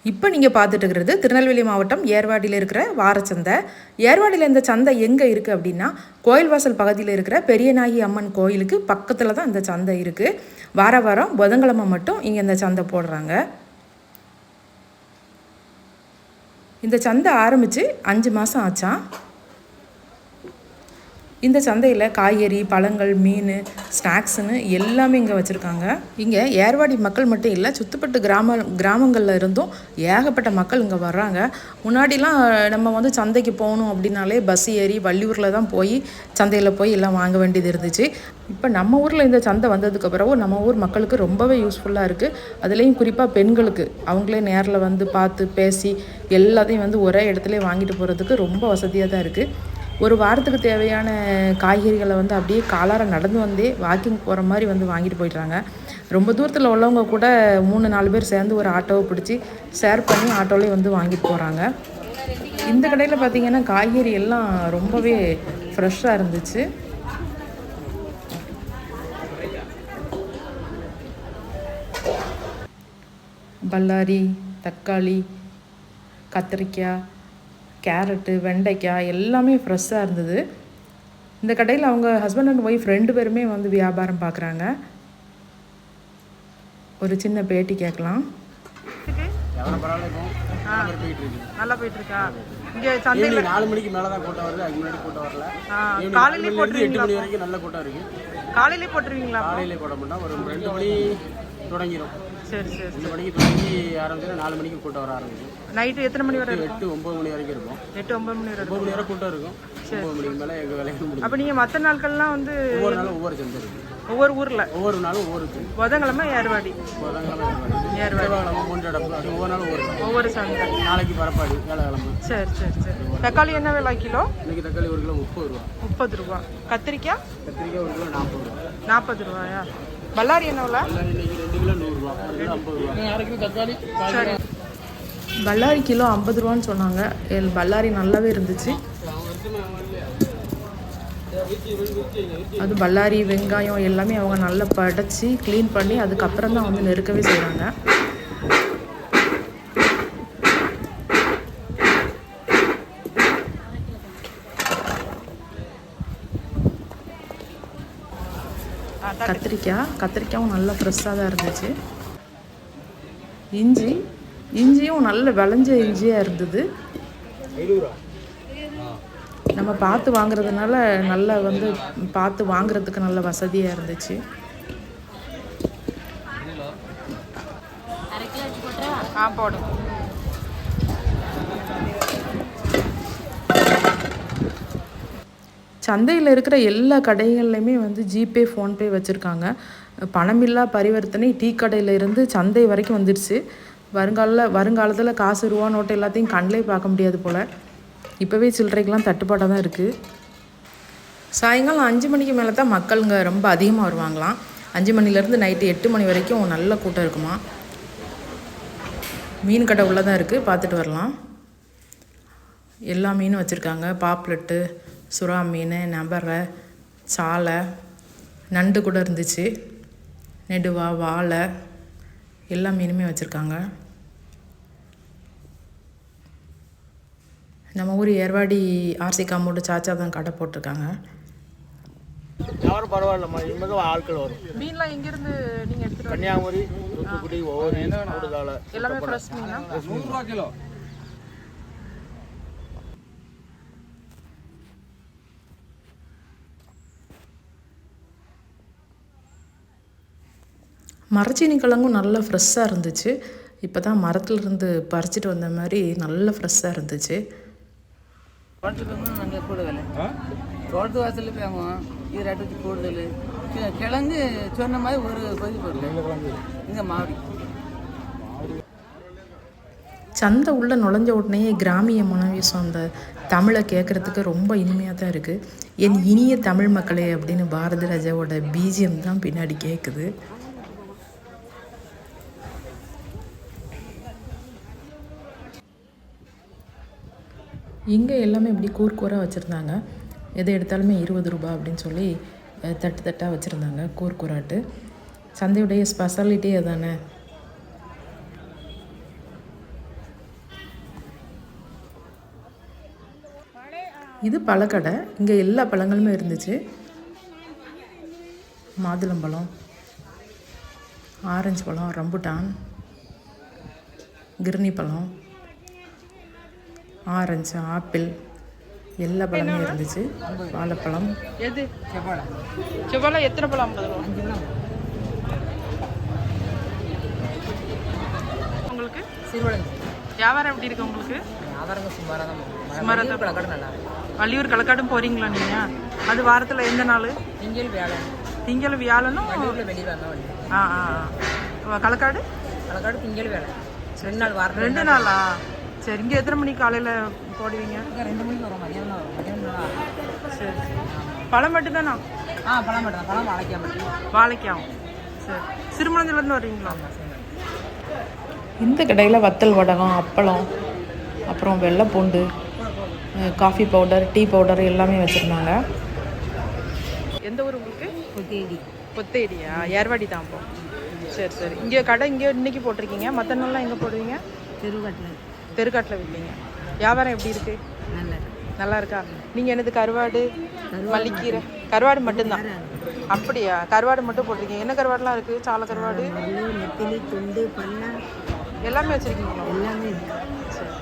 இப்போ நீங்கள் பார்த்துட்டு இருக்கிறது திருநெல்வேலி மாவட்டம் ஏர்வாடியில் இருக்கிற வாரச்சந்தை. ஏர்வாடியில் இந்த சந்தை எங்கே இருக்குது அப்படின்னா, கோயில்வாசல் பகுதியில் இருக்கிற பெரியநாயகி அம்மன் கோயிலுக்கு பக்கத்தில் தான் இந்த சந்தை இருக்குது. வாரம் புதன்கிழமை மட்டும் இங்கே இந்த சந்தை போடுறாங்க. இந்த சந்தை ஆரம்பித்து 5 மாதம் ஆச்சான். இந்த சந்தையில் காய்கறி, பழங்கள், மீன், ஸ்நாக்ஸுன்னு எல்லாமே இங்கே வச்சுருக்காங்க. இங்கே ஏர்வாடி மக்கள் மட்டும் இல்லை, சுற்றுப்பட்டு கிராமங்களில் இருந்தும் ஏகப்பட்ட மக்கள் இங்கே வர்றாங்க. முன்னாடிலாம் நம்ம வந்து சந்தைக்கு போகணும் அப்படின்னாலே பஸ் ஏறி வள்ளியூரில் தான் போய் சந்தையில் போய் எல்லாம் வாங்க வேண்டியது இருந்துச்சு. இப்போ நம்ம ஊரில் இந்த சந்தை வந்ததுக்கு பிறகு நம்ம ஊர் மக்களுக்கு ரொம்பவே யூஸ்ஃபுல்லாக இருக்குது. அதுலேயும் குறிப்பாக பெண்களுக்கு அவங்களே நேரில் வந்து பார்த்து பேசி எல்லாத்தையும் வந்து ஒரே இடத்துல வாங்கிட்டு போகிறதுக்கு ரொம்ப வசதியாக தான் இருக்குது. ஒரு வாரத்துக்கு தேவையான காய்கறிகளை வந்து அப்படியே காலார நடந்து வந்தே வாக்கிங் போகிற மாதிரி வந்து வாங்கிட்டு போயிடுறாங்க. ரொம்ப தூரத்தில் உள்ளவங்க கூட 3-4 பேர் சேர்ந்து ஒரு ஆட்டோவை பிடிச்சி ஷேர் பண்ணி ஆட்டோலேயே வந்து வாங்கிட்டு போகிறாங்க. இந்த கடையில் பார்த்திங்கன்னா காய்கறி எல்லாம் ரொம்பவே ஃப்ரெஷ்ஷாக இருந்துச்சு. பல்லாரி, தக்காளி, கத்திரிக்காய், கேரட்டு, வெண்டைக்காய் எல்லாமே ஃப்ரெஷ்ஷாக இருந்தது. இந்த கடையில் அவங்க ஹஸ்பண்ட் அண்ட் ஒய்ஃப் 2 பேருமே வந்து வியாபாரம் பார்க்குறாங்க. ஒரு சின்ன பேட்டி கேட்கலாம். நல்லா போயிட்டு இருக்கா? இங்கே சந்தையில் 4 மணிக்கு மேலே தான் கூட்டம் வருது. அதுக்கு முன்னாடி கூட்டம் வரல. காலையிலே போட்டுருவீங்களா? 8 மணி வரைக்கும் நல்ல கூட்டம் இருக்கு. காலையிலே போட்டுருவீங்களா? காலையிலே போட மாட்டோம். ஒரு 2 மணி தொடங்கிடும். சரி 2 மணிக்கு தொடங்கி ஆரம்பிச்சு 4 மணிக்கு கூட்டம் வர ஆரம்பிக்கும். நைட்டு எத்தனை மணி வரை? 8-9 மணி வரைக்கும் இருக்கும். 8-9 மணி வரை 9 மணி வரை கூட்டம் இருக்கும். 9 மணிக்கு மேலே எங்கள் வேலைக்கு முடியும். அப்போ நீங்கள் மற்ற நாட்கள்லாம் வந்து ஒவ்வொரு நாளும் ஒவ்வொரு சந்தை இருக்குது. ஒவ்வொரு ஊரில் ஒவ்வொரு நாளும் ஒவ்வொரு சந்தை. புதன்கிழமை ஏர்வாடி, செவ்வாய்க்கிழமை மூன்றடப்பு, அப்படி ஒவ்வொரு நாளும் ஒவ்வொரு சந்தை. நாளைக்கு பரப்பாடி, வேலைக்கிழமை. சரி. தக்காளி என்ன விலை கிலோ? இன்னைக்கு தக்காளி 1 கிலோ 30 ரூபா. 30 ரூபா. கத்திரிக்காய் 1 கிலோ 40 ரூபா. 40 ரூபாயா? பல்லாரி என்ன விலை? இன்னைக்கு 2 கிலோ 100 ரூபா, 1 கிலோ 50 ரூபா. 1/2 கிலோ தக்காளி. சரி. பல்லாரி கிலோ 50 ரூபான்னு சொன்னாங்க. பல்லாரி நல்லாவே இருந்துச்சு. அது பல்லாரி, வெங்காயம் எல்லாமே அவங்க நல்லா படைச்சி க்ளீன் பண்ணி அதுக்கப்புறம் தான் வந்து நெருக்கவே செய்கிறாங்க. கத்திரிக்காயும் நல்லா ஃப்ரெஷ்ஷாக தான் இருந்துச்சு. இஞ்சியும் நல்ல விளைஞ்ச இஞ்சியாக இருந்தது. நம்ம பார்த்து வாங்குறதுனால நல்லா வந்து பார்த்து வாங்குறதுக்கு நல்ல வசதியாக இருந்துச்சு. போடும். சந்தையில் இருக்கிற எல்லா கடைகள்லையுமே வந்து ஜிபே, ஃபோன்பே வச்சுருக்காங்க. பணமில்லா பரிவர்த்தனை டீ கடையில் இருந்து சந்தை வரைக்கும் வந்துடுச்சு. வருங்காலத்தில் காசு, ரூபா நோட்டு எல்லாத்தையும் கண்ணிலே பார்க்க முடியாது போல். இப்போவே சில்லறைக்கெலாம் தட்டுப்பாடாக தான் இருக்குது. சாயங்காலம் 5 மணிக்கு மேலே தான் மக்களுங்க ரொம்ப அதிகமாக வருவாங்களாம். 5 மணிலேருந்து நைட்டு 8 மணி வரைக்கும் நல்ல கூட்டம் இருக்குமா. மீன் கடை உள்ளே தான் இருக்குது, பார்த்துட்டு வரலாம். எல்லா மீனும் வச்சுருக்காங்க. பாப்லெட்டு, சுறா மீன், நபரை, சாலை, நண்டு கூட இருந்துச்சு. நெடுவா, வாழை எல்லா மீனுமே வச்சுருக்காங்க. நம்ம ஊர் ஏர்வாடி ஆர்சி காம்பவுண்டு சாச்சா தான் கடை போட்டிருக்காங்க. யாரும் பரவாயில்லம்மா, இனிமேல் ஆட்கள் வரும். மீன்லாம் எங்கேருந்து நீங்கள் எடுத்துகிட்டு? கன்னியாகுமரி, தூத்துக்குடி, ஒவ்வொரு கூடுதலால் எல்லாமே ஃப்ரெஷ் மீனா? 100 ரூபா கிலோ. மரச்சீனி கிழங்கும் நல்லா ஃப்ரெஷ்ஷாக இருந்துச்சு. இப்போ தான் மரத்துலேருந்து பறிச்சிட்டு வந்த மாதிரி நல்லா ஃப்ரெஷ்ஷாக இருந்துச்சு. நாங்கள் கூடுதல் தோட்டத்து வாசலில் போவோம். இது ரேட்டு கூடுதல். கிழங்கு சொன்ன மாதிரி ஒரு பகுதி பொருள் இங்கே மாவடி. சந்தை உள்ளே நுழைஞ்ச உடனே கிராமிய மனவீசம் அந்த தமிழை கேட்குறதுக்கு ரொம்ப இனிமையாக தான் இருக்குது. என் இனிய தமிழ் மக்களே அப்படின்னு பாரதி ராஜாவோட பிஜிஎம் தான் பின்னாடி கேட்குது. இங்கே எல்லாமே இப்படி கூர்கூராக வச்சுருந்தாங்க. எதை எடுத்தாலுமே 20 ரூபா அப்படின்னு சொல்லி தட்டாக வச்சுருந்தாங்க கூர்கூராட்டு. சந்தையுடைய ஸ்பெஷாலிட்டியே அதானே. இது பழக்கடை. இங்கே எல்லா பழங்களுமே இருந்துச்சு. மாதுளம்பழம், ஆரஞ்சு பழம், ரம்புட்டான், கிர்னி பழம், ஆரஞ்சு, ஆப்பிள் எல்லா பழமும் இருந்துச்சு. வாழைப்பழம். எது செவ்வாழை எத்தனை பழம்? 50 ரூபா. 5 பழம். உங்களுக்கு சிறுவழங்கு வியாபாரம் எப்படி இருக்கு உங்களுக்கு? வியாபாரங்க சுமாராக தான் சுமாராக தான். கடை நல்லா இருக்கும். வள்ளியூர் களக்காடும் போறீங்களா நீங்கள்? அது வாரத்தில் எந்த நாள்? திங்கள் வியாழன். திங்கள் வியாழனும். வெளியில் வந்தால் வண்டி. களக்காடு களக்காடு திங்கள் வேலை 2 நாள் வாரம். 2 நாளா? சரி. இங்கே எத்தனை மணிக்கு காலையில் போடுவீங்க? 2 மணிக்கு வரும். மதியானம் தான் வரும். மதியானம் சரி. பழம் மட்டும்தானா? பழம் மட்டும் தான். பழம் வாழைக்காய் மட்டும். வாழைக்காவும். சரி. சிறுமணஞ்சிலேருந்து வர்றீங்களா? இந்த கடையில் வத்தல் வடகம், அப்பளம், அப்புறம் வெள்ளைப்பூண்டு, காஃபி பவுடர், டீ பவுடர் எல்லாமே வச்சுருந்தாங்க. எந்த ஊர் உங்களுக்கு? கொத்தேடி. கொத்தேடியா? ஏர்வாடி தான். அப்போ சரி சரி. இங்கே கடை இங்கே இன்னைக்கு போட்டிருக்கீங்க. மற்ற நாள்லாம் எங்கே போடுவீங்க? தெருக்காட்டில். தெருக்காட்டில் விற்பீங்க. வியாபாரம் எப்படி இருக்கு? நல்லா இருக்கா? நீங்கள் என்னது கருவாடு, மல்லிக்கீரை? கருவாடு மட்டும்தான். அப்படியா? கருவாடு மட்டும் போட்டிருக்கீங்க. என்ன கருவாடுலாம் இருக்குது? சாலை கருவாடு, நெத்திலி, துண்டு, பண்ணை எல்லாமே வச்சுருக்கீங்களா? எல்லாமே. சரி.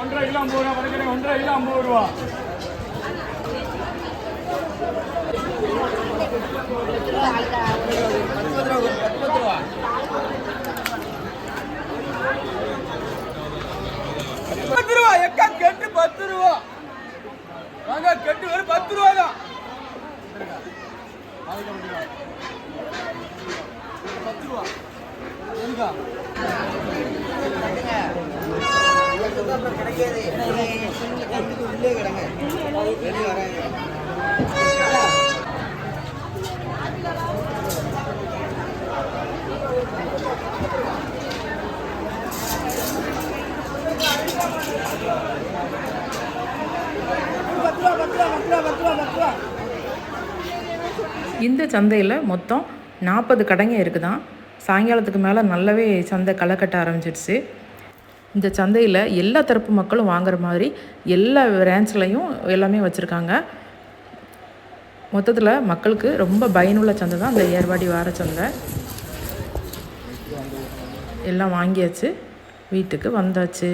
ஒன்றரை கிலோ 50 ரூபா வரைக்கும். 1.5 கிலோ 50 ரூபா. கெட்டு 10 ரூபா. வாங்க, கெட்டு வெறும் 10 ரூபா தான். 10 ரூபா. எதுக்கா? இந்த சந்தையில் மொத்தம் 40 கடைங்க இருக்குதான். சாயங்காலத்துக்கு மேலே நல்லாவே சந்தை களை கட்ட ஆரம்பிச்சிடுச்சு. இந்த சந்தையில் எல்லா தரப்பு மக்களும் வாங்குற மாதிரி எல்லா பிரான்ச்லையும் எல்லாமே வச்சுருக்காங்க. மொத்தத்தில் மக்களுக்கு ரொம்ப பயனுள்ள சந்தை தான் இந்த ஏர்வாடி வார சந்தை. எல்லாம் வாங்கியாச்சு, வீட்டுக்கு வந்தாச்சு.